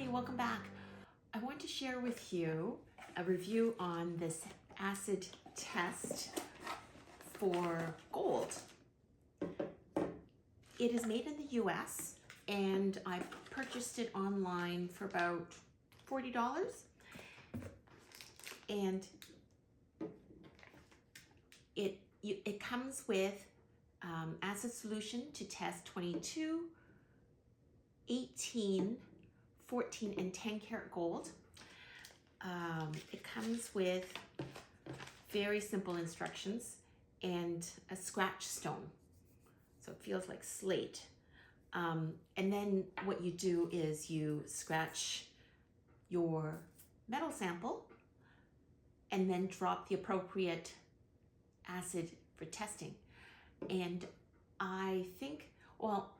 Hi, welcome back. I want to share with you a review on this acid test for gold. It is made in the US and I purchased it online for about $40. And it comes with acid solution to test 22, 18, 14, and 10 karat gold. It comes with very simple instructions and a scratch stone. So it feels like slate. And then what you do is you scratch your metal sample and then drop the appropriate acid for testing. And I think, well,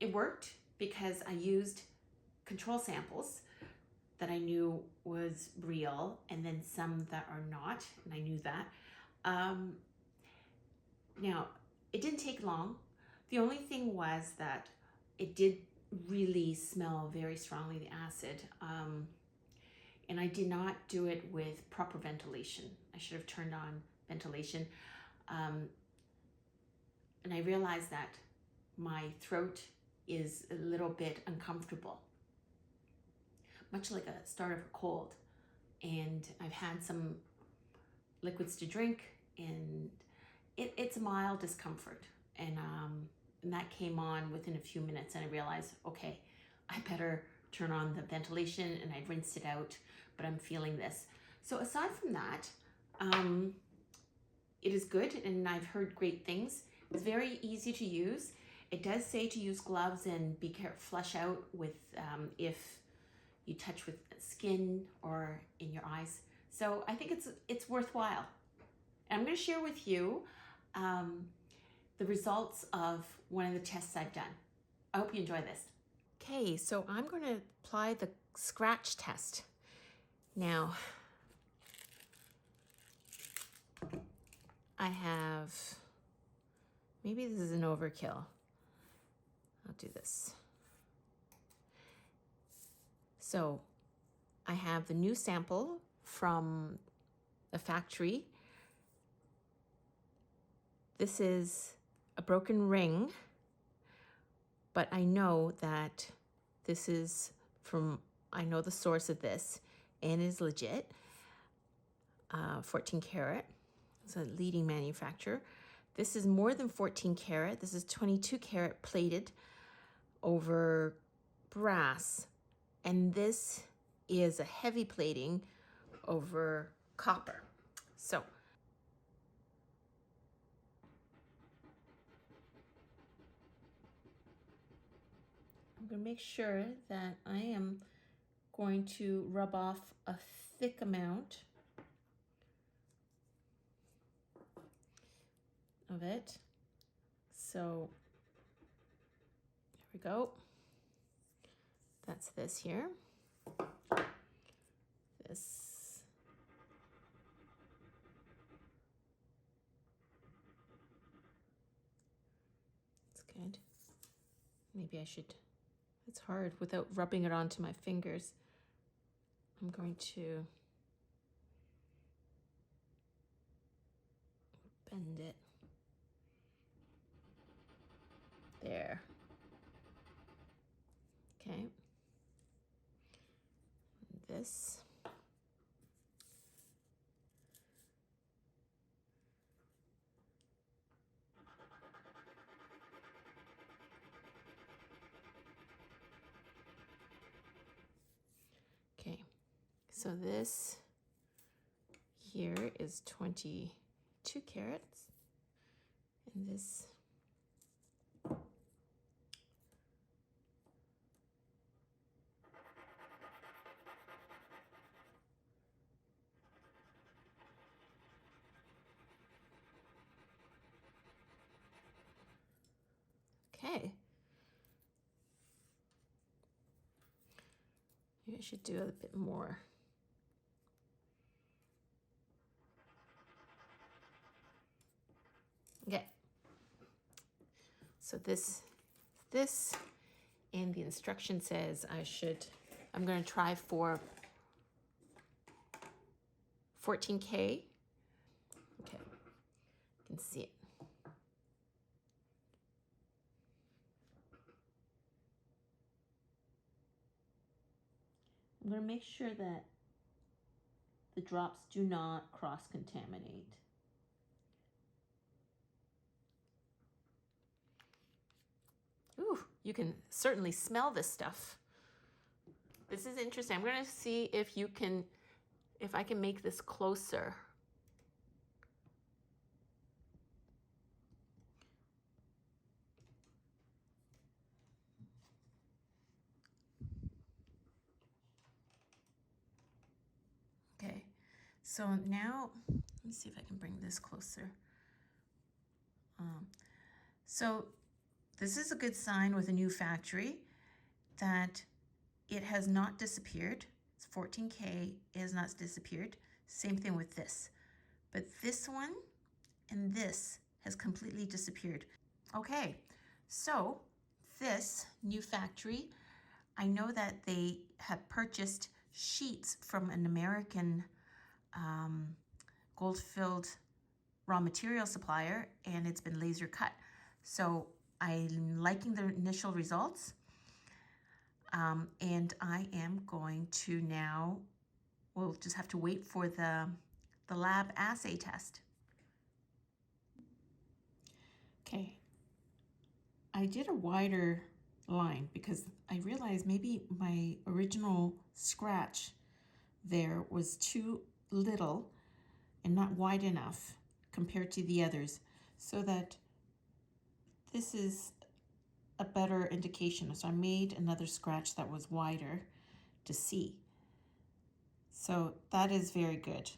it worked because I used control samples that I knew was real and then some that are not, and I knew that. Now, it didn't take long. The only thing was that it did really smell very strongly, the acid. And I did not do it with proper ventilation. I should have turned on ventilation. And I realized that my throat is a little bit uncomfortable, much like a start of a cold. And I've had some liquids to drink and it's a mild discomfort. And that came on within a few minutes and I realized, okay, I better turn on the ventilation, and I rinsed it out, but I'm feeling this. So aside from that, it is good and I've heard great things. It's very easy to use. It does say to use gloves and be careful, flush out with if you touch with skin or in your eyes. So I think it's worthwhile. And I'm going to share with you the results of one of the tests I've done. I hope you enjoy this. Okay, so I'm going to apply the scratch test. Now, I have, maybe this is an overkill. I'll do this. So I have the new sample from the factory. This is a broken ring, but I know that this is from, I know the source of this and it is legit. 14 karat, it's a leading manufacturer. This is more than 14 karat. This is 22 karat plated over brass. And this is a heavy plating over copper. So I'm going to make sure that I am going to rub off a thick amount of it. So here we go. That's this here. This. It's good. Maybe I should, it's hard without rubbing it onto my fingers. I'm going to bend it. There. Okay. This. Okay, so this here is 22 carats, and this okay. Maybe I should do a bit more. Okay. So this, and the instruction says I should I'm going to try for 14K. Okay, you can see it. I'm going to make sure that the drops do not cross-contaminate. Ooh, you can certainly smell this stuff. This is interesting. I'm going to see if I can make this closer. Okay, so now, let me see if I can bring this closer. So this is a good sign with a new factory that it has not disappeared. It's 14K, it has not disappeared. Same thing with this. But this one and this has completely disappeared. Okay, so this new factory, I know that they have purchased sheets from an American gold-filled raw material supplier, and it's been laser cut. So I'm liking the initial results. And I am going to now, we'll just have to wait for the lab assay test. Okay, I did a wider line because I realized maybe my original scratch there was too little and not wide enough compared to the others, so that this is a better indication. So I made another scratch that was wider to see. So that is very good.